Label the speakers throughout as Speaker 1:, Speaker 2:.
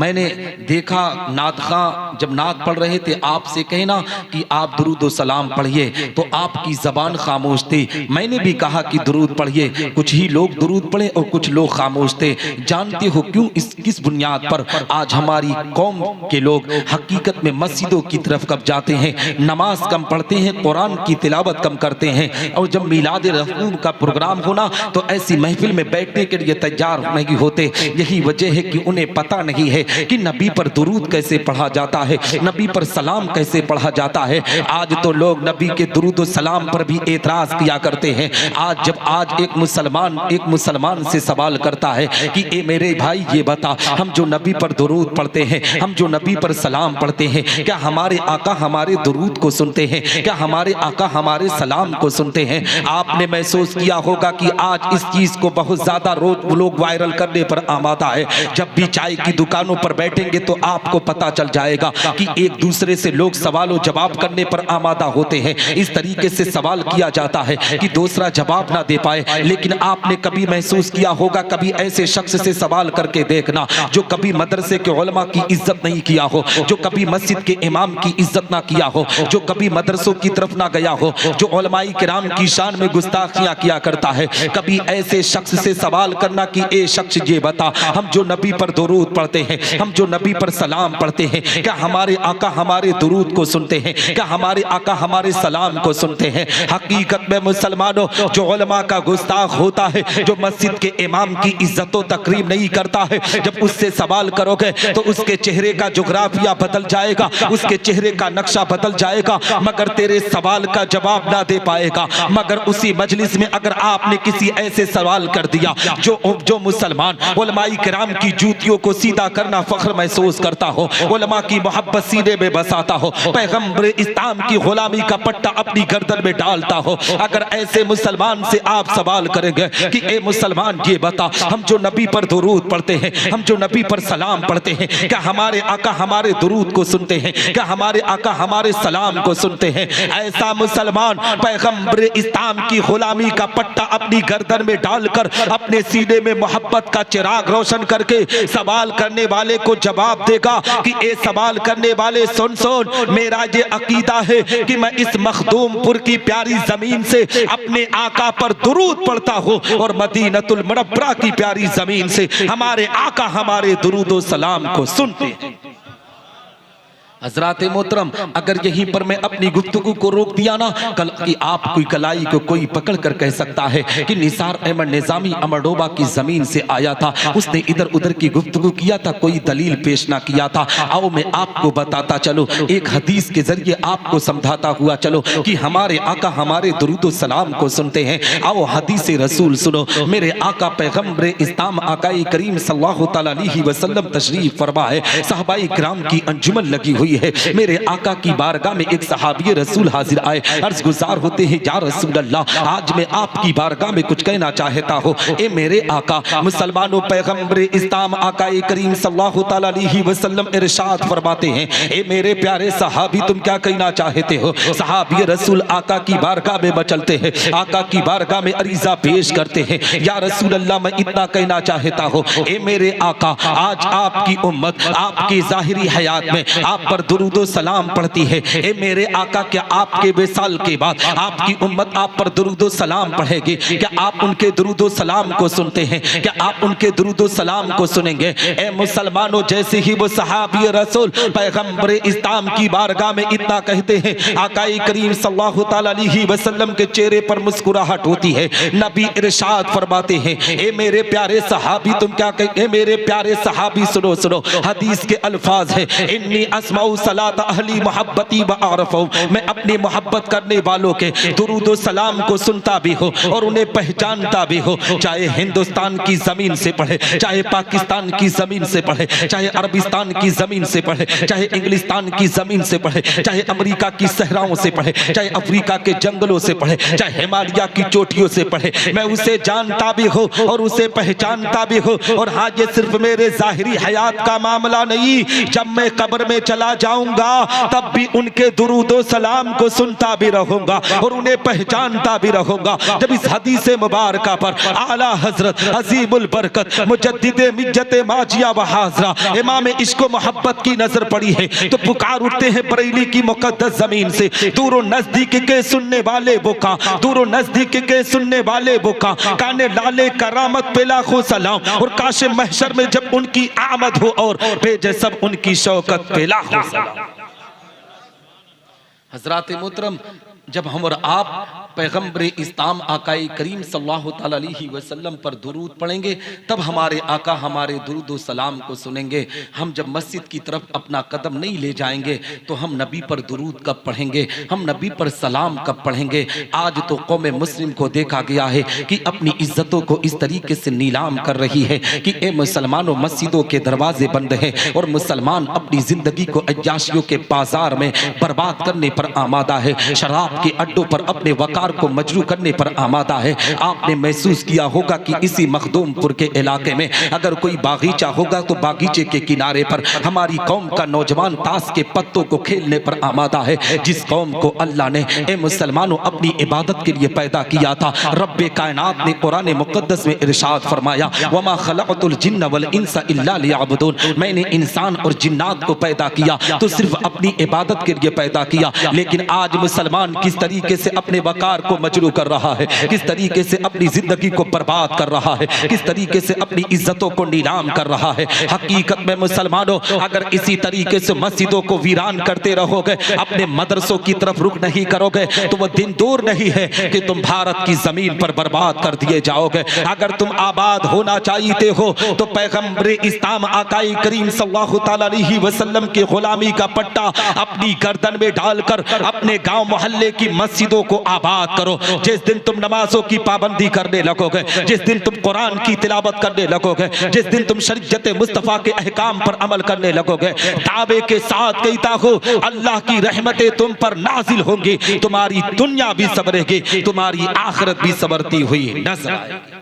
Speaker 1: मैंने देखा नात खां जब नात पढ़ रहे थे, आपसे कहना कि आप दुरूद व सलाम पढ़िए, तो आपकी ज़बान खामोश थी। मैंने भी कहा कि दुरूद पढ़िए, कुछ ही लोग दुरूद पढ़े और कुछ लोग खामोश थे। जानते हो क्यों? किस बुनियाद पर आज हमारी कौम के लोग हकीकत में मस्जिदों की तरफ कब जाते हैं, नमाज कम पढ़ते हैं, कुरान की तिलावत कम करते हैं, और जब मिलाद रसूल का प्रोग्राम होना तो ऐसी महफिल में बैठने के लिए तैयार नहीं होते। यही वजह है कि उन्हें पता नहीं है कि नबी पर दुरूद कैसे पढ़ा जाता है, नबी पर सलाम कैसे पढ़ा जाता है। आज तो लोग नबी के दुरूद और सलाम पर भी एतराज किया करते हैं। आज एक मुसलमान से सवाल करता है कि ए मेरे भाई ये बता, हम जो नबी पर दुरूद पढ़ते हैं, हम जो नबी पर सलाम पढ़ते हैं, क्या हमारे आका हमारे दुरूद को सुनते हैं? क्या हमारे आका हमारे सलाम को सुनते हैं? आपने महसूस किया होगा कि आज इस चीज को बहुत ज्यादा रोज लोग वायरल करने पर आमादा है। जब भी चाय की दुकानों पर बैठेंगे तो आपको पता चल जाएगा कि एक दूसरे से लोग सवाल जवाब करने पर आमादा होते हैं। इस तरीके से सवाल किया जाता है कि दूसरा जवाब ना दे पाए। लेकिन आपने कभी महसूस किया होगा, कभी ऐसे शख्स से सवाल करके देखना जो कभी मदरसे के उलमा की इज्जत नहीं किया हो, जो कभी मस्जिद के इमाम की इज्जत ना किया हो, जो कभी मदरसों की तरफ ना गया हो, जो उलमाई किराम की शान में गुस्ताखियां किया करता है। कभी ऐसे शख्स से सवाल करना कि ए शख्स ये बता, हम जो नबी पर दुरूद पढ़ते हैं, हम जो नबी पर सलाम पढ़ते हैं, क्या हमारे आका हमारे दुरूद को सुनते हैं? क्या हमारे आका हमारे सलाम को सुनते हैं? हकीकत में मुसलमानों, जो उलमा का गुस्ताख होता है, जो मस्जिद के इमाम की इज्जत व तकरीम नहीं करता है, जब उससे सवाल करोगे तो उसके चेहरे का जोग्राफिया बदल जाएगा, उसके चेहरे का नक्शा बदल जाएगा, मगर तेरे सवाल का जवाब ना दे पाएगा। मगर उसी मजलिस में अगर आपने किसी ऐसे सवाल कर दिया जो मुसलमान उलमाई किराम की जूतियों को सीधा करना फख्र महसूस करता हो, उलमा की मोहब्बत सीने में बसाता हो, पैगंबर इस्लाम की गुलामी का पट्टा अपनी गर्दन में डालता हो, अगर ऐसे मुसलमान से आप सवाल करेंगे कि ए मुसलमान ये बता, हम जो नबी पर दुरूद पढ़ते हैं, हम जो नबी पर सलाम पढ़ते हैं, क्या हमारे आका हमारे दुरूद को सुनते हैं? क्या हमारे आका हमारे सलाम को सुनते हैं? ऐसा मुसलमान पैगंबर इस्लाम की गुलामी का पट्टा अपनी गर्दन में डालकर अपने सीने में मोहब्बत का चिराग रोशन करके सवाल करने वाले को जवाब देगा कि ए सवाल करने वाले सुन, मेरा ये अकीदा है कि मैं इस मखदूमपुर की प्यारी जमीन से अपने आका पर दुरूद पढ़ता हूँ और मदीनतुल मुनव्वरा की प्यारी जमीन से हमारे आका हमारे दुरूद व सलाम को सुनते हैं। हजरात मोहतरम, अगर यहीं पर मैं अपनी गुफ्तगू को रोक दिया ना, कल की आपकी कलाई को कोई पकड़ कर कह सकता है कि निसार अहमद निजामी अमरडोबा की जमीन से आया था, उसने इधर उधर की गुफ्तगू किया था, कोई दलील पेश ना किया था। आओ मैं आपको बताता चलो, एक हदीस के जरिए आपको समझाता हुआ चलो कि हमारे आका हमारे दुरूद सलाम को सुनते हैं। आओ हदीस रसूल सुनो। मेरे आका पैगंबर इस्लाम आकाए करीम सल्लल्लाहु अलैहि वसल्लम तशरीफ फरमा है, सहाबाए किराम की अंजुमन लगी हुई है। मेरे आका की बारगाह में एक सहाबी रसूल हाजिर आए, अर्ज गुजार होते हैं, या रसूल अल्लाह, आज मैं आपकी बारगाह में कुछ कहना चाहता हूँ। ए मेरे आका, मुसलमानों, पैगंबर इस्लाम आकाए करीम सल्लल्लाहु अलैहि वसल्लम इरशाद फरमाते हैं, ए मेरे प्यारे सहाबी तुम क्या कहना चाहते हो? सहाबी रसूल आका की बारगाह में मचलते हैं, आका की बारगाह में अरीजा पेश करते हैं, या रसूल अल्लाह मैं इतना कहना चाहता हूँ, ए मेरे आका, आज आपकी उम्मत आपकी जाहिरी हयात में आप पर दुरूद सलाम पढ़ती है। ए मेरे आका, क्या आपके विसाल के बाद आपकी उम्मत आप पर दुरूद सलाम पढ़ेगी? क्या आप उनके दुरूद सलाम को सुनते हैं? क्या आप उनके दुरूद सलाम को सुनेंगे? ए मुसलमानों, जैसे ही वो सहाबी रसूल पैगंबर इस्लाम की बारगाह में इतना कहते हैं, आकाए करीम सल्लल्लाहु अलैहि वसल्लम के चेहरे पर मुस्कुराहट होती है। नबी इरशाद फरमाते हैं, ए मेरे प्यारे सहाबी तुम क्या कहते? मेरे प्यारे सहाबी सुनो सुनो, हदीस के अल्फाज है, इन्नी अस्माउ सलात अहली मोहब्बती व आरफू, मैं अपनी मोहब्बत करने वालों के दुरूद व सलाम को सुनता भी हो और उन्हें पहचानता भी हो, चाहे हिंदुस्तान की जमीन से पढ़े, चाहे पाकिस्तान की जमीन से पढ़े, चाहे अरबिस्तान की जमीन से पढ़े, चाहे इंग्लिस्तान की जमीन से पढ़े, चाहे अमेरिका की सहराओं से पढ़े, चाहे अफ्रीका के जंगलों से पढ़े, चाहे हिमालय की चोटियों से पढ़े, मैं उसे जानता भी हो और उसे पहचानता भी हो। और हाँ, ये सिर्फ मेरे जाहिरी हयात का मामला नहीं, जब मैं कब्र में चला ना जाऊंगा तब भी उनके दुरूद सलाम को सुनता भी रहूंगा और उन्हें पहचानता भी रहूंगा। जब इस हदीस मुबारक पर आला हजरत अजीमुल बरकत मुजद्दिदे मिज्जत माजिया व हाजरा इमाम इश्क मोहब्बत की नजर पड़ी है तो पुकार उठते हैं बरेली की मुकद्दस जमीन से, दूर नजदीक के सुनने वाले बुका, दूर नजदीक के सुनने वाले बुका, काने लाले करामत पे लाखों सलाम और काश महशर में जब उनकी आमद हो और भेजे सब उनकी शौकत पे लाखों सलाम। हजरात मोहतरम, जब हम और आप पैगम्बर इस्लाम आकाई करीम सल्लल्लाहु अलैहि वसल्लम पर दुरूद पढ़ेंगे तब हमारे आका हमारे दुरूद व सलाम को सुनेंगे। हम जब मस्जिद की तरफ अपना कदम नहीं ले जाएंगे तो हम नबी पर दुरूद कब पढ़ेंगे, हम नबी पर सलाम कब पढ़ेंगे। आज तो कौम मुस्लिम को देखा गया है कि अपनी इज्जतों को इस तरीके से नीलाम कर रही है कि ए मुसलमानों, मस्जिदों के दरवाजे बंद हैं और मुसलमान अपनी जिंदगी को अय्याशियों के बाजार में बर्बाद करने पर आमादा है, शराब के अड्डों पर अपने वकार को मजरू करने पर आमादा है। आपने महसूस किया होगा कि इसी मखदूमपुर के इलाके में अगर कोई बागीचा होगा तो बागीचे के किनारे पर हमारी कौम का नौजवान ताश के पत्तों को खेलने पर आमादा है। जिस कौम को अल्लाह ने ए मुसलमानों अपनी इबादत के लिए पैदा किया था, रब्बे कायनात ने कुरान मुकद्दस में इरशाद फरमाया, वमा खलक़तुल जिन्न वल इंसा इल्ला लियअबुदून, मैंने इंसान और जिन्नात को पैदा किया तो सिर्फ अपनी इबादत के लिए पैदा किया। लेकिन आज मुसलमान किस तरीके से अपने वकार को मजरू कर रहा है, किस तरीके से अपनी जिंदगी को बर्बाद कर रहा है, किस तरीके से अपनी इज्जतों को नीलाम कर रहा है। हकीकत में मुसलमानों, अगर इसी तरीके से मस्जिदों को वीरान करते रहोगे, अपने मदरसों की तरफ रुख नहीं करोगे तो वह दिन दूर नहीं है कि तुम भारत की जमीन पर बर्बाद कर दिए जाओगे। अगर तुम आबाद होना चाहते हो तो पैगंबर इस्लाम आकाई करीम सल्लल्लाहु अलैहि वसल्लम की गुलामी का पट्टा अपनी गर्दन में डालकर अपने गांव मोहल्ले की मस्जिदों को आबाद करो। जिस दिन तुम नमाजों की पाबंदी करने लगोगे, जिस दिन तुम कुरान की तिलावत करने लगोगे, जिस दिन तुम शरीयत मुस्तफा के अहकाम पर अमल करने लगोगे, दावे के साथ कहता हूं अल्लाह की रहमतें तुम पर नाजिल होंगी, तुम्हारी दुनिया भी संवरेगी, तुम्हारी आखिरत भी संवरती हुई नजर आएगी।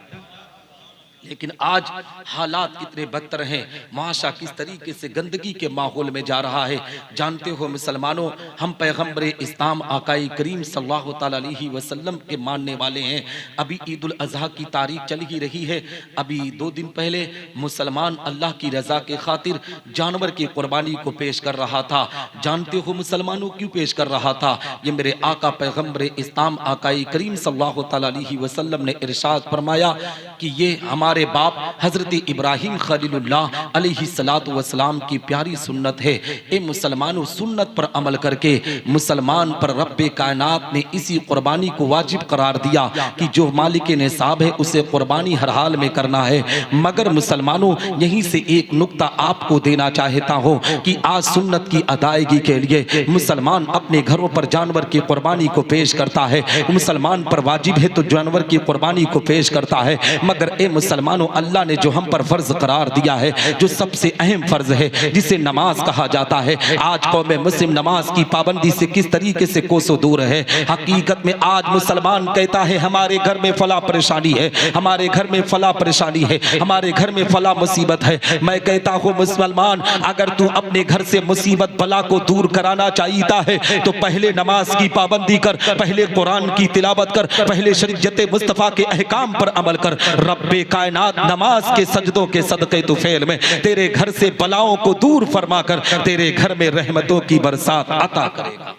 Speaker 1: लेकिन आज हालात कितने बदतर हैं, माशा किस तरीके से गंदगी के माहौल में जा रहा है। जानते हो मुसलमानों, हम पैगंबर इस्लाम आकाई करीम सल्लल्लाहु अलैहि वसल्लम के मानने वाले हैं। अभी ईद उल अजहा की तारीख चल ही रही है। अभी 2 दिन पहले मुसलमान अल्लाह की रजा के खातिर जानवर की कुर्बानी को पेश कर रहा था। जानते हो मुसलमानों क्यों पेश कर रहा था? ये मेरे आका पैगंबर इस्लाम आकाई करीम सल्लल्लाहु अलैहि वसल्लम ने इरशाद फरमाया कि ये हमारे बाप हजरत इब्राहिम खलीलुल्लाह अलैहिस्सलातु वस्सलाम की प्यारी सुन्नत है। ए मुसलमानों, सुन्नत पर अमल करके मुसलमान पर रब्बे कायनात ने इसी कुर्बानी को वाजिब करार दिया कि जो मालिक निसाब है उसे कुर्बानी हर हाल में करना है। मगर मुसलमानों, यहीं से एक नुक्ता आपको देना चाहता हूँ कि आज सुन्नत की अदायगी के लिए मुसलमान अपने घरों पर जानवर की कुर्बानी को पेश करता है। मुसलमान पर वाजिब है तो जानवर की कुर्बानी को पेश करता है। मगर ए मुसलमानों, अल्लाह ने जो हम पर फर्ज करार दिया है, जो सबसे अहम फर्ज है, जिसे नमाज कहा जाता है, आज कौम मुस्लिम नमाज की पाबंदी से किस तरीके से कोसों दूर है। हकीकत में आज मुसलमान कहता है हमारे घर में फला परेशानी है, हमारे घर में फला परेशानी है, हमारे घर में फला मुसीबत है। मैं कहता हूँ मुसलमान, अगर तू अपने घर से मुसीबत बला को दूर कराना चाहता है तो पहले नमाज की पाबंदी कर, पहले कुरान की तिलावत कर, पहले शरीयत मुस्तफा के अहकाम पर अमल कर। रब्बे कायनात नमाज के सजदों के सदक़े तुफैल में तेरे घर से बलाओं को दूर फरमाकर तेरे घर में रहमतों की बरसात अता करेगा।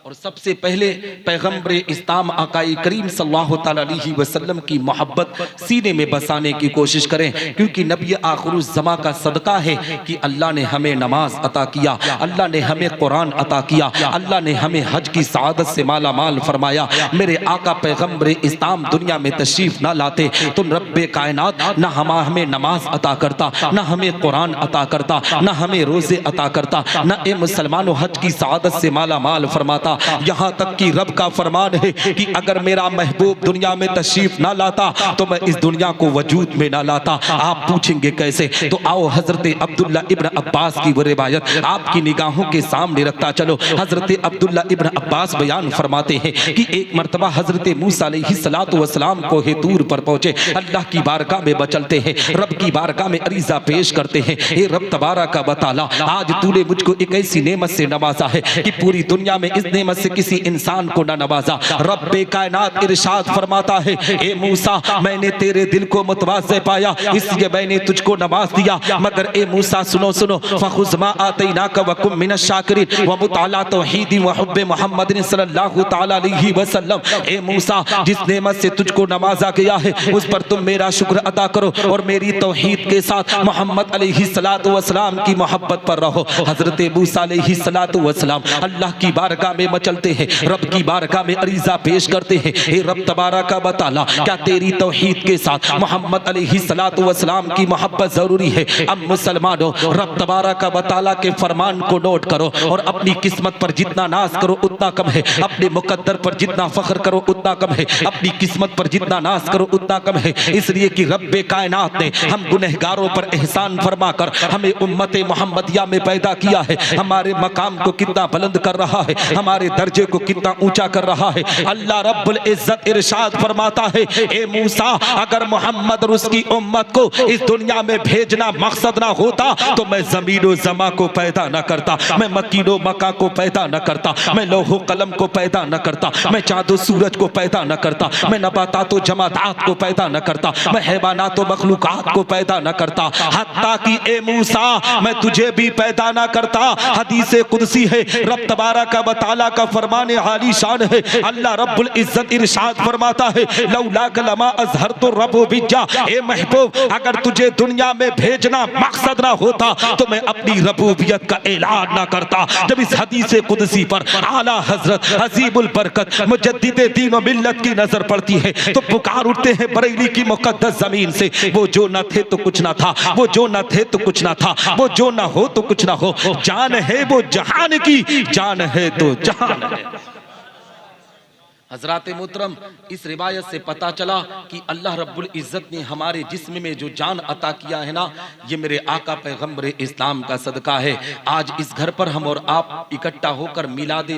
Speaker 1: और सबसे पहले पैगंबर इस्लाम आकाई करीम सल्लल्लाहु अलैहि वसल्लम की मोहब्बत सीने में बसाने की कोशिश करें, क्योंकि नबी आखिरुज़्ज़मा का सदका है कि अल्लाह ने हमें नमाज अता किया, अल्लाह ने हमें कुरान अता किया, अल्लाह ने हमें हज की सआदत से माला माल फरमाया। मेरे आका पैगंबर इस्लाम दुनिया में तशरीफ ना लाते तो रब्बे कायनात न हमें नमाज अता करता, न हमें कुरान अता करता, न हमें रोजे अता करता, न ए मुसलमानों हज की सआदत से माला माल फरमाता। करता। यहाँ तक कि रब का फरमान है कि अगर मेरा महबूब दुनिया में तशरीफ ना लाता तो मैं इस दुनिया को वजूद में ना लाता। आप पूछेंगे कैसे? तो आओ हजरत अब्दुल्ला इब्न अब्बास की वो रिवायत आपकी निगाहों के सामने रखता चलो। हजरत अब्दुल्ला इब्न अब्बास बयान फरमाते हैं कि एक मर्तबा हजरत मूसा अलैहिस्सलातु वस्सलाम कोहे तूर पर पहुंचे, अल्लाह की बारगाह में बचलते हैं, रब की बारगाह में अरीजा पेश करते हैं, हे रब तबारक व तआला, आज तूने मुझको एक ऐसी नेमत से नवाजा है कि पूरी दुनिया में इस नेमत से किसी इंसान को न नवाजा। रब्बे कायनात इरशाद फरमाता है, ए मूसा मैंने तेरे दिल को मुतवाज़े पाया इसलिए मैंने तुझको नवाज दिया, मगर ए मूसा सुनो सुनो, फखुज़ मा आतैनाका व कुम मिनश शाकिरीन व मुताला तौहीद व हुब्ब मुहम्मद सल्लल्लाहु तआला अलैहि वसल्लम। ए मूसा जिस नेमत से तुझको नवाजा गया है उस पर तुम मेरा शुक्र अदा करो और मेरी तौहीद के साथ मोहम्मद अलैहिस्सलातु वस्सलाम की मोहब्बत पर रहो। हजरत मूसा अलैहिस्सलातु वस्सलाम अल्लाह की बारगाह में मचलते हैं, रब की बारगाह में अरीजा पेश करते हैं, हे रब तबारक व तआला, क्या तेरी तौहीद के साथ मोहम्मद अलैहिस्सलातु वस्सलाम की मोहब्बत जरूरी है? अब मुसलमानों, रब तबारक व तआला के फरमान को नोट करो और अपनी किस्मत पर जितना नाज करो उतना कम है, अपने मुकद्दर पर जितना फख्र करो उतना कम है, अपनी किस्मत पर जितना नाज करो उतना कम है। इसलिए कि रब्बे कायनात ने हम गुनहगारों पर एहसान फरमाकर हमें उम्मत मोहम्मदिया में पैदा किया है, हमारे मकाम को कितना बुलंद कर रहा है, हमारे दर्जे को कितना ऊंचा कर रहा है। अल्लाह रब्बुल इज्जत इरशाद फरमाता है, ए मूसा अगर मोहम्मद और उसकी उम्मत को इस दुनिया में भेजना मकसद ना होता तो मैं ज़मीन ज़मा को पैदा न करता, मैं मकीनो मका को पैदा न करता, मैं लौहो कलम को पैदा न करता, मैं चाँदो सूरज को पैदा न करता, मैं नबातात जमादात को पैदा न करता, मैं हैवानात मखलूकात को पैदा न करता, हत्ता कि ए मूसा मैं तुझे भी पैदा ना करता। हदीस कुदसी है, रब तबारक व तआला का फरमाने आली शान है, अल्लाह रब्बुल इज्जत इरशाद फरमाता है, लौला कलमा अज़हरतु रब्बिया, ए महबूब अगर तुझे दुनिया में भेजना मकसद ना होता तो मैं अपनी रबूबियत का ऐलान ना करता। जब इस हदीस कुदसी पर आला हजरत अजीबुल बरकत मुजद्दिदे दीन व मिल्लत की नजर पड़ती है तो पुकार उठते हैं बरेली की मुकद्दस जमीन से, वो जो न थे तो कुछ ना था, वो जो न थे तो कुछ ना था, वो जो ना हो तो कुछ ना हो, जान है वो जहान की, जान है तो जहान है। हजरात मोहतरम, इस रिवायत से पता चला कि अल्लाह रब्बुल इज़्ज़त ने हमारे जिस्म में जो जान अता किया है ना, ये मेरे आका पैगम्बर इस्लाम का सदका है। आज इस घर पर हम और आप इकट्ठा होकर मिलाद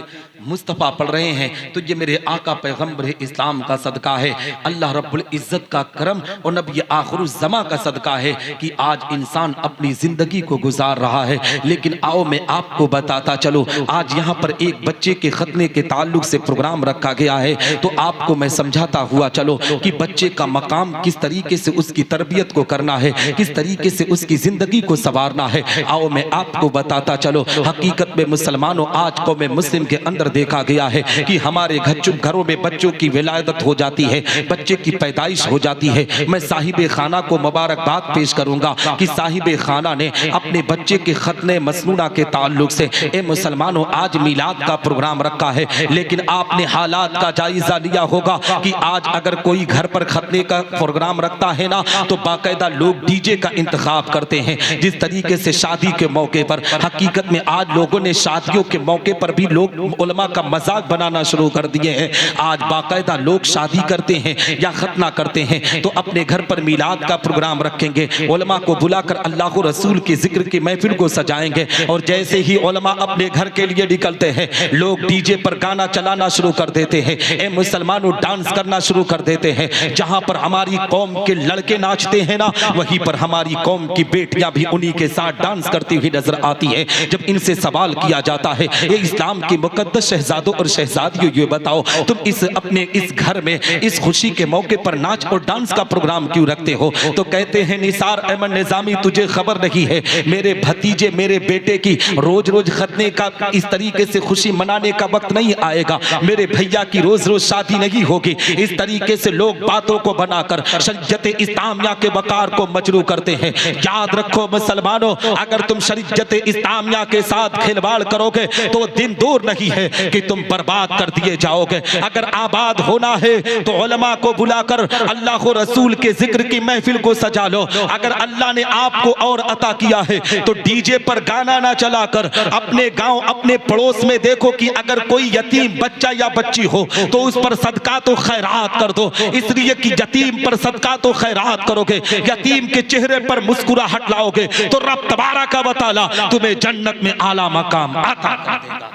Speaker 1: मुस्तफ़ा पढ़ रहे हैं तो ये मेरे आका पैगम्बर इस्लाम का सदका है, अल्लाह रब्बुल इज़्ज़त का करम और नबी आखिरुज़्ज़मा का सदका है कि आज इंसान अपनी ज़िंदगी को गुजार रहा है। लेकिन आओ मैं आपको बताता चलो, आज यहाँ पर एक बच्चे के खतने के ताल्लुक से प्रोग्राम रखा गया है, तो आपको मैं समझाता हुआ चलो कि बच्चे का मकाम किस तरीके से उसकी तरबियत को करना है, किस तरीके से उसकी जिंदगी को संवारना है। आओ मैं आपको बताता चलो, हकीकत में मुसलमानों आज कौम मुस्लिम के अंदर देखा गया है कि हमारे घरों में बच्चों की विलादत हो जाती है, बच्चे की पैदाइश हो जाती है। मैं साहिब खाना को मुबारकबाद पेश करूंगा कि साहिब खाना ने अपने बच्चे के खतने मसनूना के ताल्लुक से, ए मुसलमानों आज मिलाद का प्रोग्राम रखा है, लेकिन आपने हालात का जायजा लिया होगा कि आज अगर कोई घर पर खतने का प्रोग्राम रखता है ना तो बाकायदा लोग डीजे का इंतखाब करते हैं। जिस तरीके से शादी के मौके पर, हकीकत में आज लोगों ने शादियों के मौके पर भी लोग उलमा का मजाक बनाना शुरू कर दिए हैं। आज बाकायदा लोग शादी करते हैं या खतना करते हैं तो अपने घर पर मिलाद का प्रोग्राम रखेंगे, उलमा को बुलाकर अल्लाह रसूल के जिक्र की महफिल को सजाएंगे, और जैसे ही उलमा अपने घर के लिए निकलते हैं लोग डीजे पर गाना चलाना शुरू कर देते हैं। ए मुसलमानों, डांस करना शुरू कर देते हैं। जहां पर हमारी कौम के लड़के नाचते हैं ना, वहीं पर हमारी कौम की बेटियां भी उन्हीं के साथ डांस करती हुई नजर आती है। जब इनसे सवाल किया जाता है, ये इस्लाम की मुकद्दस शहजादों और शहजादियों, ये बताओ तुम अपने इस घर में इस खुशी के मौके पर नाच और डांस का प्रोग्राम क्यों रखते हो? तो कहते हैं निसार अहमद निजामी, तुझे खबर नहीं है, मेरे भतीजे मेरे बेटे की रोज रोज खतने का इस तरीके से खुशी मनाने का वक्त नहीं आएगा। मेरे भैया की रोज रोज शादी नहीं होगी। इस तरीके से लोग बातों को बनाकर शरीयत इस्लामिया के वकार को मजरू करते हैं। याद रखो मुसलमानों, अगर तुम शरीयत इस्लामिया के साथ खिलवाड़ करोगे तो दिन दूर नहीं है कि तुम बर्बाद कर दिए जाओगे। अगर आबाद होना है तो उलमा को बुलाकर अल्लाह रसूल के जिक्र की महफिल को सजा लो। अगर अल्लाह ने आपको और अता किया है तो डीजे पर गाना ना चलाकर अपने गांव अपने पड़ोस में देखो कि अगर कोई यतीम बच्चा या बच्ची हो तो उस पर सदका तो खैरात कर दो, इसलिए कि यतीम पर सदका तो खैरात करोगे, यतीम के चेहरे पर मुस्कुराहट लाओगे तो रब तबारक व तआला तुम्हें जन्नत में आला मकाम अता कर देगा।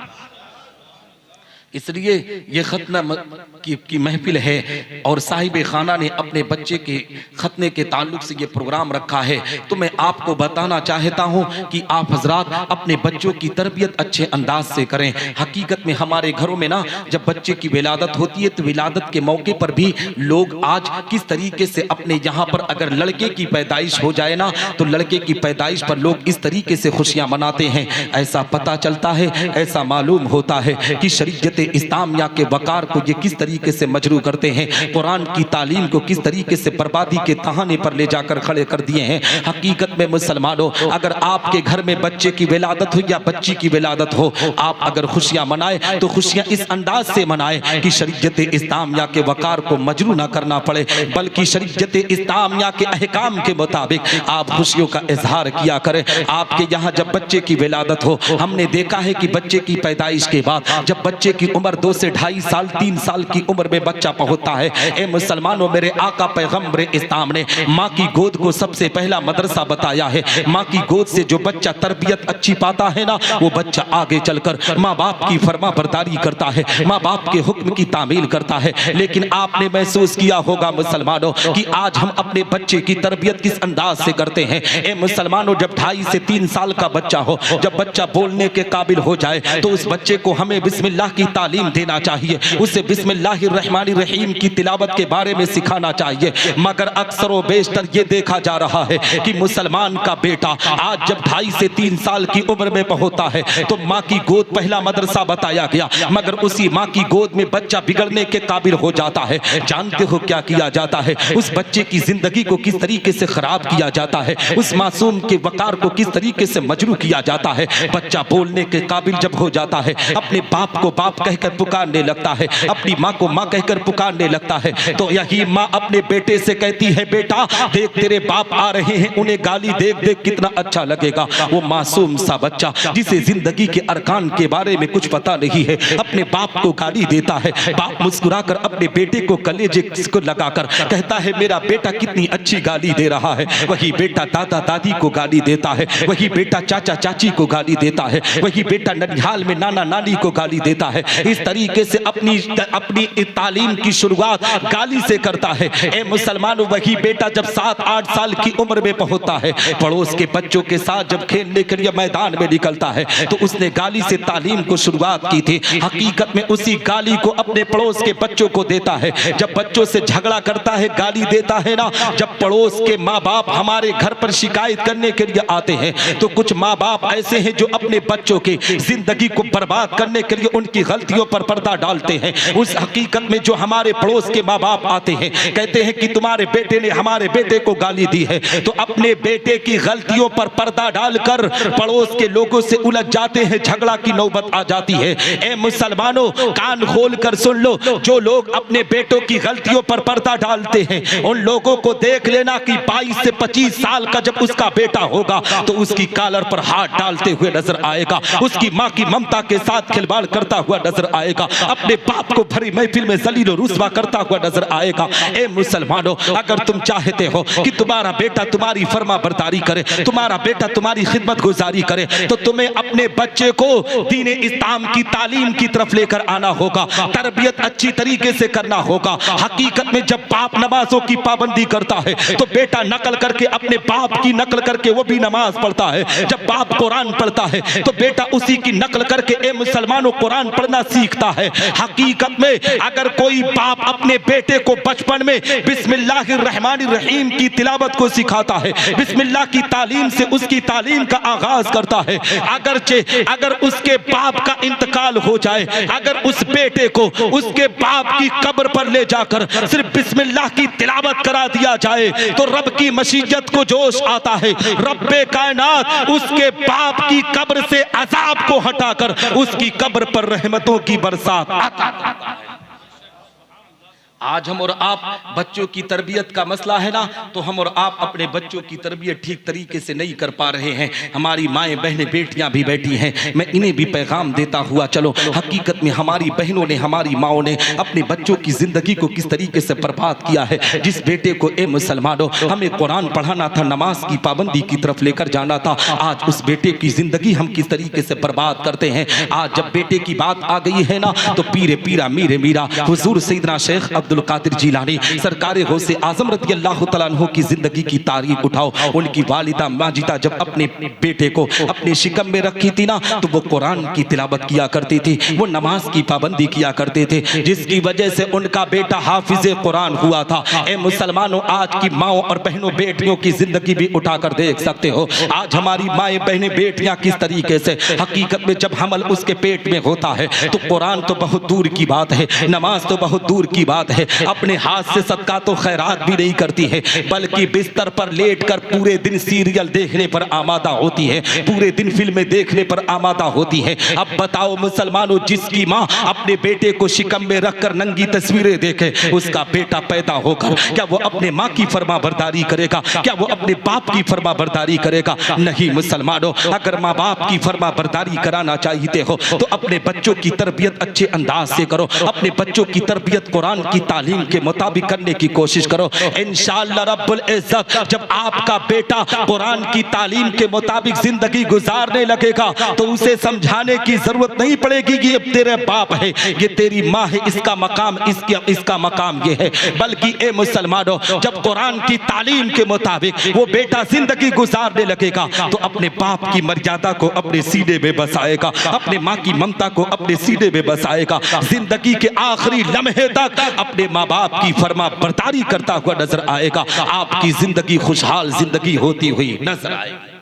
Speaker 1: इसलिए ये खतना की महफिल है और साहिब खाना ने अपने बच्चे के खतने के ताल्लुक से ये प्रोग्राम रखा है। तो मैं आपको बताना चाहता हूँ कि आप हजरात अपने बच्चों की तरबियत अच्छे अंदाज से करें। हकीकत में हमारे घरों में ना जब बच्चे की विलादत होती है तो विलादत के मौके पर भी लोग आज किस तरीके से अपने यहाँ पर अगर लड़के की पैदाइश हो जाए ना तो लड़के की पैदाइश पर लोग इस तरीके से खुशियाँ मनाते हैं। ऐसा पता चलता है, ऐसा मालूम होता है कि शरीयत इस्लामिया के वकार को ये किस तरीके से मजरू करते हैं, कुरान की तालीम को किस तरीके से बर्बादी के तहाने पर ले जाकर खड़े कर दिए हैं। हकीकत में मुसलमानों, अगर आपके घर में बच्चे की विलादत हो या बच्ची की विलादत हो, आप अगर खुशियां मनाए तो खुशियां इस अंदाज से मनाए कि शरीयत इस्लामिया के वकार को मजरू ना करना पड़े, बल्कि शरीयत इस्लामिया के अहकाम के मुताबिक आप खुशियों का इजहार किया करें। आपके यहाँ जब बच्चे की विलादत हो, हमने देखा है कि बच्चे की पैदाइश के बाद जब बच्चे की उम्र 2 से 2.5 साल 3 साल की उम्र में बच्चा पहुंचता है, ए मुसलमानों, मेरे आका पैगंबर इस्लाम ने माँ की गोद को सबसे पहला मदरसा बताया है। माँ की गोद से जो बच्चा तरबियत अच्छी पाता है ना, वो बच्चा आगे चलकर माँ बाप की फरमा बरदारी करता है, माँ बाप के हुक्म की तामील करता है। लेकिन आपने महसूस किया होगा मुसलमानों कि आज हम अपने बच्चे की तरबियत किस अंदाज से करते हैं। ए मुसलमानों, जब 2.5 से 3 साल का बच्चा हो, जब बच्चा बोलने के काबिल हो जाए तो उस बच्चे को हमें बिस्मिल्लाह की तालीम देना चाहिए, उसे बिस्मिल्लाहिर्रहमानिर्रहीम की तिलावत के बारे में सिखाना चाहिए। मगर अक्सर व बेशतर ये देखा जा रहा है कि मुसलमान का बेटा आज जब 2.5 से 3 साल की उम्र में पहुंचता है तो माँ की गोद पहला मदरसा बताया गया, मगर उसी माँ की गोद में बच्चा बिगड़ने के काबिल हो जाता है। जानते हो क्या किया जाता है? उस बच्चे की जिंदगी को किस तरीके से खराब किया जाता है, उस मासूम के वकार को किस तरीके से मजरू किया जाता है। बच्चा बोलने के काबिल जब हो जाता है, अपने बाप को बाप कहकर पुकारने लगता है, अपनी माँ को माँ कहकर पुकारने लगता है, तो यही माँ अपने बेटे से कहती है, बेटा देख तेरे बाप आ रहे हैं, उन्हें गाली देख देख कितना अच्छा लगेगा। वो मासूम सा बच्चा जिसे जिंदगी के अरकान के बारे में कुछ पता नहीं है, अपने बाप को गाली देता है। बाप मुस्कुराकर अपने बेटे को कलेजे को लगाकर कहता है, मेरा बेटा कितनी अच्छी गाली दे रहा है। वही बेटा दादा दादी को गाली देता है, वही बेटा चाचा चाची को गाली देता है, वही बेटा ननिहाल में नाना नानी को गाली देता है। इस तरीके से अपनी तालीम की शुरुआत गाली से करता है। ए मुसलमानों, वही बेटा जब 7-8 साल की उम्र में पहुंचता है, पड़ोस के बच्चों के साथ जब खेलने के लिए मैदान में निकलता है तो उसने गाली से तालीम को शुरुआत की थी। हकीकत में उसी गाली को अपने पड़ोस के बच्चों को देता है। जब बच्चों से झगड़ा करता है, गाली देता है ना, जब पड़ोस के माँ बाप हमारे घर पर शिकायत करने के लिए आते हैं तो कुछ माँ बाप ऐसे हैं जो अपने बच्चों की जिंदगी को बर्बाद करने के लिए उनकी गलतियों पर पर्दा डालते हैं। उस हकीकत में जो हमारे पड़ोस के माँ बाप आते हैं, कहते हैं कि तुम्हारे बेटे ने हमारे बेटे को गाली दी है, तो अपने बेटे की गलतियों पर पर्दा डालकर पड़ोस के लोगों से उलझ जाते हैं, झगड़ा की नौबत आ जाती है। ए मुसलमानों, कान खोल कर सुन लो, जो लोग अपने बेटों की गलतियों पर पर्दा डालते हैं उन लोगों को देख लेना कि 22 से 25 साल का जब उसका बेटा होगा तो उसकी कॉलर पर हाथ डालते हुए नजर आएगा, उसकी माँ की ममता के साथ खिलवाड़ करता हुआ नजर आएगा, अपने बाप को भरी महफिल में जलील और रुस्वा करता हुआ नजर आएगा। ए मुसलमानों, अगर तुम चाहते हो कि तुम्हारा बेटा तुम्हारी फरमा बरदारी करे, तुम्हारा बेटा तुम्हारी खिदमत गुजारी करे, तो तुम्हें अपने बच्चे को दीन इस्लाम की तालीम की तरफ लेकर आना होगा, तरबियत अच्छी तरीके से करना होगा। हकीकत में जब बाप नमाजों की पाबंदी करता है तो बेटा नकल करके अपने बाप की नकल करके वो भी नमाज पढ़ता है। जब बाप कुरान पढ़ता है तो बेटा उसी की नकल करके, ए मुसलमानों, कुरान पढ़ना सीखता है। हकीकत में अगर कोई बाप अपने बेटे को बचपन में बिस्मिल्लाहिर्रहमानिर्रहीम की तिलावत को सिखाता है, बिस्मिल्लाह की तालीम से उसकी तालीम का आगाज करता है, अगर उसके बाप का इंतकाल हो जाए, अगर उस बेटे को उसके बाप की कब्र पर ले जाकर सिर्फ बिस्मिल्लाह की तिलावत करा दिया जाए तो रब की मशीयत को जोश आता है। रब्बे कायनात उसके बाप की कब्र से अजाब को हटाकर उसकी कब्र पर रहमतों की बरसात आता है। आज हम और आप बच्चों की तरबियत का मसला है ना, तो हम और आप अपने बच्चों की तरबियत ठीक तरीके से नहीं कर पा रहे हैं। हमारी माएँ बहनें बेटियां भी बैठी हैं, मैं इन्हें भी पैगाम देता हुआ चलो, हकीकत में हमारी बहनों ने हमारी माओं ने अपने बच्चों की जिंदगी को किस तरीके से बर्बाद किया है। जिस बेटे को ए मुसलमानों हमें कुरान पढ़ाना था, नमाज की पाबंदी की तरफ लेकर जाना था, आज उस बेटे की जिंदगी हम किस तरीके से बर्बाद करते हैं। आज जब बेटे की बात आ गई है ना, तो पीरे पीरा मीरे मीरा हुजूर सैयदना शेख अब्दुल कादिर जिलानी सरकारे गौसे आजम रज़ी अल्लाह तआला अन्हु की जिंदगी की तारीख उठाओ। उनकी वालिदा माजिदा जब अपने बेटे को अपने शिकम में रखी थी ना, तो वो कुरान की तिलावत किया करती थी, वो नमाज की पाबंदी किया करते थे, जिसकी वजह से उनका बेटा हाफिज़े कुरान हुआ था। ए मुसलमानों, आज की माओ और बहनों बेटियों की जिंदगी भी उठाकर देख सकते हो। आज हमारी माएँ बहनें बेटियां किस तरीके से हकीकत में जब हमल उसके पेट में होता है तो कुरान तो बहुत दूर की बात है, नमाज तो बहुत दूर की बात है, अपने हाथ से सदका तो खैरात भी नहीं करती है, बल्कि बिस्तर पर लेटकर पूरे दिन सीरियल देखने पर आमादा होती है, पूरे दिन फिल्में देखने पर आमादा होती है। अब बताओ मुसलमानों, जिसकी माँ अपने बेटे को शिकम में रखकर नंगी तस्वीरें देखे, उसका बेटा पैदा होकर क्या वो अपने माँ की फरमाबरदारी करेगा? क्या वो अपने बाप की फरमाबरदारी करेगा? नहीं मुसलमानों, अगर माँ बाप की फरमाबरदारी कराना चाहते हो तो अपने बच्चों की तरबियत अच्छे अंदाज से करो, अपने बच्चों की तरबियत कुरान की तालीम के मुताबिक करने की कोशिश करो। इंशाअल्लाह रब्बुल इज्जत जब आपका बेटा कुरान की तालीम के मुताबिक जिंदगी गुजारने लगेगा तो उसे समझाने की जरूरत नहीं पड़ेगी कि ये तेरे बाप है, ये तेरी माँ है, इसका मकाम इसका मकाम ये है, बल्कि ए मुसलमानों, जब कुरान की तालीम के मुताबिक वो बेटा जिंदगी गुजारने लगेगा तो अपने बाप की मर्यादा को अपने सीने में बसाएगा, अपने माँ की ममता को अपने सीने में बसाएगा, जिंदगी के आखिरी लम्हे तक अपने माँ बाप की फरमा बरदारी करता हुआ नजर आएगा, आपकी जिंदगी खुशहाल जिंदगी होती हुई नजर आएगी।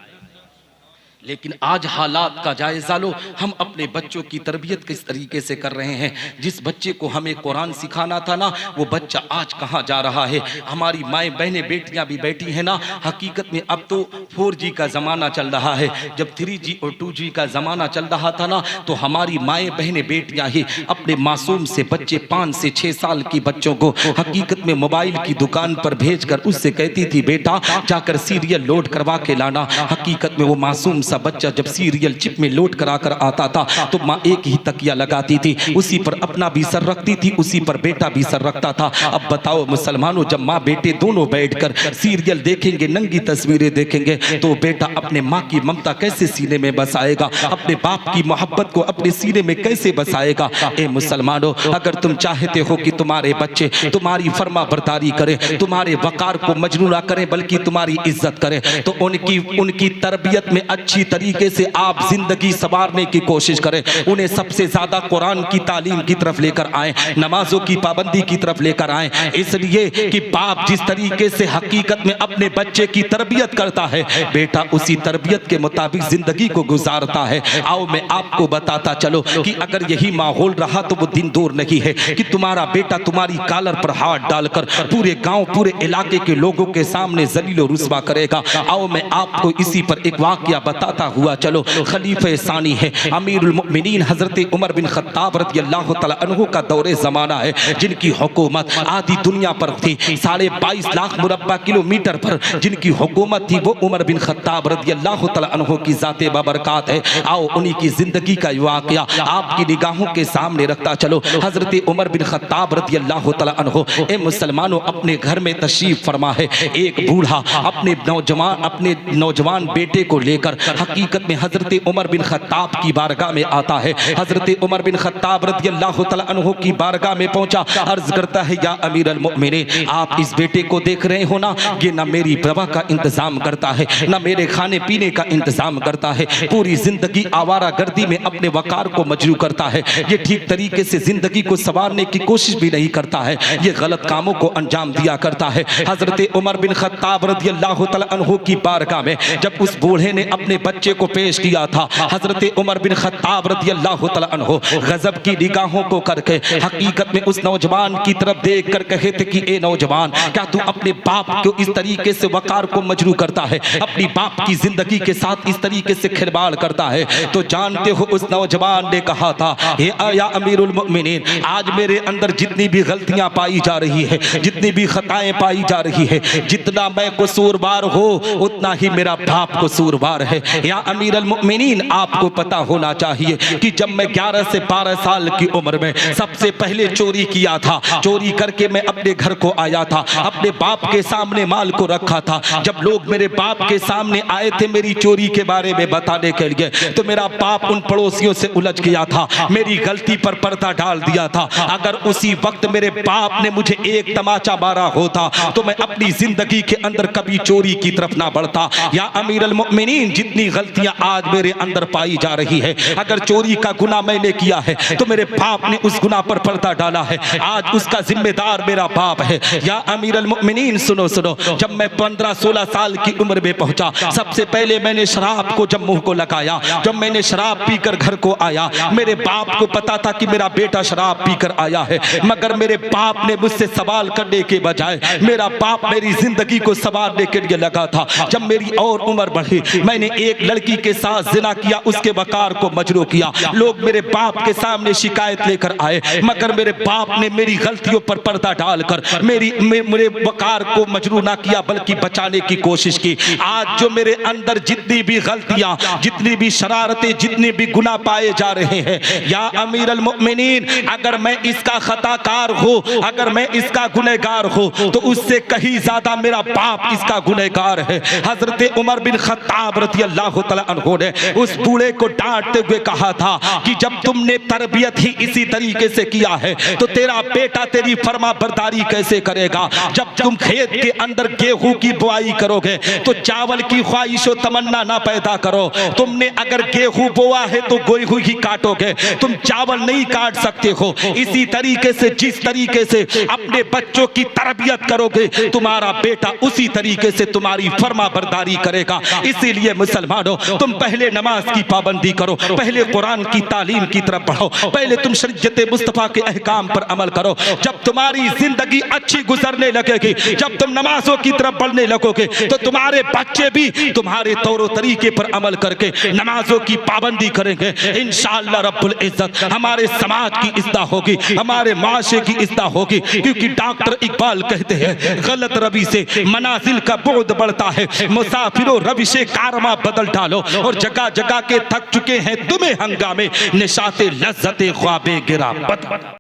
Speaker 1: लेकिन आज हालात का जायजा लो, हम अपने बच्चों की तरबियत किस तरीके से कर रहे हैं। जिस बच्चे को हमें कुरान सिखाना था ना, वो बच्चा आज कहाँ जा रहा है। हमारी माएँ बहनें बेटियां भी बैठी हैं ना, हकीकत में अब तो 4G का ज़माना चल रहा है, जब 3G और 2G का ज़माना चल रहा था ना, तो हमारी माएँ बहनें बेटियां ही अपने मासूम से बच्चे 5 से 6 साल की बच्चों को हकीकत में मोबाइल की दुकान पर भेजकर उससे कहती थी, बेटा जाकर सीरियल लोड करवा के लाना। हकीकत में वो मासूम बच्चा जब सीरियल चिप में लोड करा कर आता था तो माँ एक ही तकिया लगाती थी, उसी पर अपना भी सर रखती थी, उसी पर बेटा भी सर रखता था। अब बताओ मुसलमानों, जब माँ बेटे दोनों बैठकर सीरियल देखेंगे, नंगी तस्वीरें देखेंगे, तो बेटा अपने माँ की ममता कैसे सीने में बसाएगा, अपने बाप की मोहब्बत को अपने सीने में कैसे बसाएगा। ए मुसलमानों, अगर तुम चाहते हो कि तुम्हारे बच्चे तुम्हारी फर्मा बरदारी करें, तुम्हारे वकार को मजनू ना करें बल्कि तुम्हारी इज्जत करें, तो उनकी तरबियत में अच्छी तरीके से आप जिंदगी संवारने की कोशिश करें। उन्हें सबसे ज्यादा कुरान की तालीम की तरफ लेकर आए, नमाजों की पाबंदी की तरफ लेकर आए, इसलिए कि बाप जिस तरीके से हकीकत में अपने बच्चे की तरबियत करता है, बेटा उसी तरबियत के मुताबिक जिंदगी को गुजारता है। आओ मैं आपको बताता चलो कि अगर यही माहौल रहा तो वो दिन दूर नहीं है कि तुम्हारा बेटा तुम्हारी कालर पर हाथ डालकर पूरे गांव पूरे इलाके के लोगों के सामने जलील और रुस्वा करेगा। आओ मैं आपको इसी पर एक वाकया बताता हुआ चलो। खलीफे सानी है, अमीरुल मोमिनीन हजरत उमर बिन खत्ताब रज़ी अल्लाह तआला अन्हु का दौरे ज़माना है, जिनकी हुकूमत आधी दुनिया पर थी, 22.5 लाख मुरब्बा किलोमीटर पर जिनकी हुकूमत थी, वो उमर बिन खत्ताब रज़ी अल्लाह तआला अन्हु की ज़ाते बाबरकात है। आओ उन्हीं की जिंदगी का वाकया आपकी निगाहों के सामने रखता चलो। हजरत उमर बिन खत्ताब रज़ी अल्लाह तआला अन्हु ए मुसलमानों अपने घर में तशरीफ फरमा है। एक बूढ़ा अपने नौजवान बेटे को लेकर हकीकत में हजरत उमर बिन खत्ताब की बारगाह में आता है। हजरत उमर बिन खत्ताब रज़ियल्लाहु तआला अन्हु की बारगाह में पहुंचा, अर्ज करता है या अमीर अल मोमिनीन, आप इस बेटे को देख रहे हो ना, ये ना मेरी दवा का इंतजाम करता है, ना मेरे खाने पीने का इंतजाम करता है, पूरी जिंदगी आवारा गर्दी में अपने वकार को मजरू करता है, ये ठीक तरीके से जिंदगी को संवारने की कोशिश भी नहीं करता है, ये गलत कामों को अंजाम दिया करता है। हजरत उमर बिन खत्ताब रज़ियल्लाहु तआला अन्हु की बारगाह में जब उस बूढ़े ने अपने बच्चे को पेश किया था, हजरत उमर बिन खत्ताब रज़ियल्लाहु तआला अन्हु गजब की निगाहों को करके हकीकत में उस नौजवान की तरफ देख कर कहे थे कि ए नौजवान, क्या तू अपने बाप को इस तरीके से वकार को मजरू करता है, अपनी बाप की जिंदगी के साथ इस तरीके से खिलवाड़ करता है? तो जानते हो उस नौजवान ने कहा था, हे या अमीरुल मोमिनीन, आज मेरे अंदर जितनी भी गलतियां पाई जा रही है, जितनी भी खताएं पाई जा रही है, जितना मैं कसूरवार हो उतना ही मेरा बाप कसूरवार है। या अमीरुल मोमिनीन, आपको पता होना चाहिए कि जब मैं 11 से 12 साल की उम्र में सबसे पहले चोरी किया था, चोरी करके मैं अपने घर को आया था, अपने बाप के सामने माल को रखा था। जब लोग मेरे बाप के सामने आए थे मेरी चोरी के बारे में बताने के लिए, तो मेरा बाप उन पड़ोसियों से उलझ गया था, मेरी गलती पर पर्दा डाल दिया था। अगर उसी वक्त मेरे बाप ने मुझे एक तमाचा मारा होता तो मैं अपनी जिंदगी के अंदर कभी चोरी की तरफ ना बढ़ता। या अमीरुल मोमिनीन, जितनी गलतियां आज मेरे अंदर पाई जा रही है, अगर चोरी का गुनाह मैंने किया है तो मेरे बाप ने उस गुनाह पर पर्दा डाला है, आज उसका जिम्मेदार मेरा बाप है। या अमीरुल मोमिनीन, सुनो सुनो, जब मैं 15-16 साल की उम्र में पहुंचा, सबसे पहले मैंने शराब को जब मुंह को लगाया, जब मैंने शराब पीकर घर को आया, मेरे बाप को पता था कि मेरा बेटा शराब पीकर आया है, मगर मेरे बाप ने मुझसे सवाल करने के बजाय मेरा बाप मेरी जिंदगी को संवारने के लिए लगा था। जब मेरी और उम्र बढ़ी, मैंने एक लड़की के साथ जिना किया, उसके वकार को मजरू किया, लोग मेरे बाप के सामने शिकायत लेकर आए, मगर मेरे बाप ने मेरी गलतियों पर पर्दा डालकर मेरे वकार को मजरू ना किया बल्कि बचाने की कोशिश की। आज जो मेरे अंदर जितनी भी गलतियां, जितनी भी शरारतें, जितने भी गुनाह पाए जा रहे हैं, या अमीरुल मोमिनीन, अगर मैं इसका खताकार हूं, अगर मैं इसका गुनहगार हूं, तो उससे कहीं ज्यादा मेरा बाप इसका गुनहगार है। हजरत उमर बिन खत्ताब रज़ियल्लाहु तआला अन्हु ने उस बूढ़े को डांटते हुए कहा था कि जब तुमने तरबियत ही इसी तरीके से किया है तो तेरा बेटा तेरी फरमा बरदारी कैसे करेगा? जब तुम खेत के अंदर गेहूं की बुआई करोगे तो चावल की ख्वाहिश और तमन्ना ना पैदा करो। तुमने अगर गेहूं बोआ है तो गेहूं ही काटोगे, तुम चावल नहीं काट सकते हो। इसी तरीके से जिस तरीके से अपने बच्चों की तरबियत करोगे, तुम्हारा बेटा उसी तरीके से तुम्हारी फरमा बरदारी करेगा। इसीलिए मुसलमानों, तुम पहले नमाज की पाबंदी करो, पहले कुरान की तालीम की तरफ बढ़ो, पहले तुम शरीयत मुस्तफा के अहकाम पर अमल करो। जब तुम्हारी जिंदगी अच्छी गुजरने लगेगी, जब तुम नमाजों की तरफ बढ़ने लगोगे, तो तुम्हारे बच्चे भी तुम्हारे तौर तरीके पर अमल करके नमाजों की पाबंदी करेंगे। इंशाअल्लाह रब्बुल इज्जत हमारे समाज की इस्लाह होगी, हमारे माशरे की इस्लाह होगी। क्योंकि डॉक्टर इकबाल कहते हैं, गलत रवि से मनाजिल का बुअद बढ़ता है, मुसाफिरों रवि से कारवां बदल डालो। और जगह जगह के थक चुके हैं तुम्हें हंगामे, निशाते लज्जते ख्वाबे गिरा बद।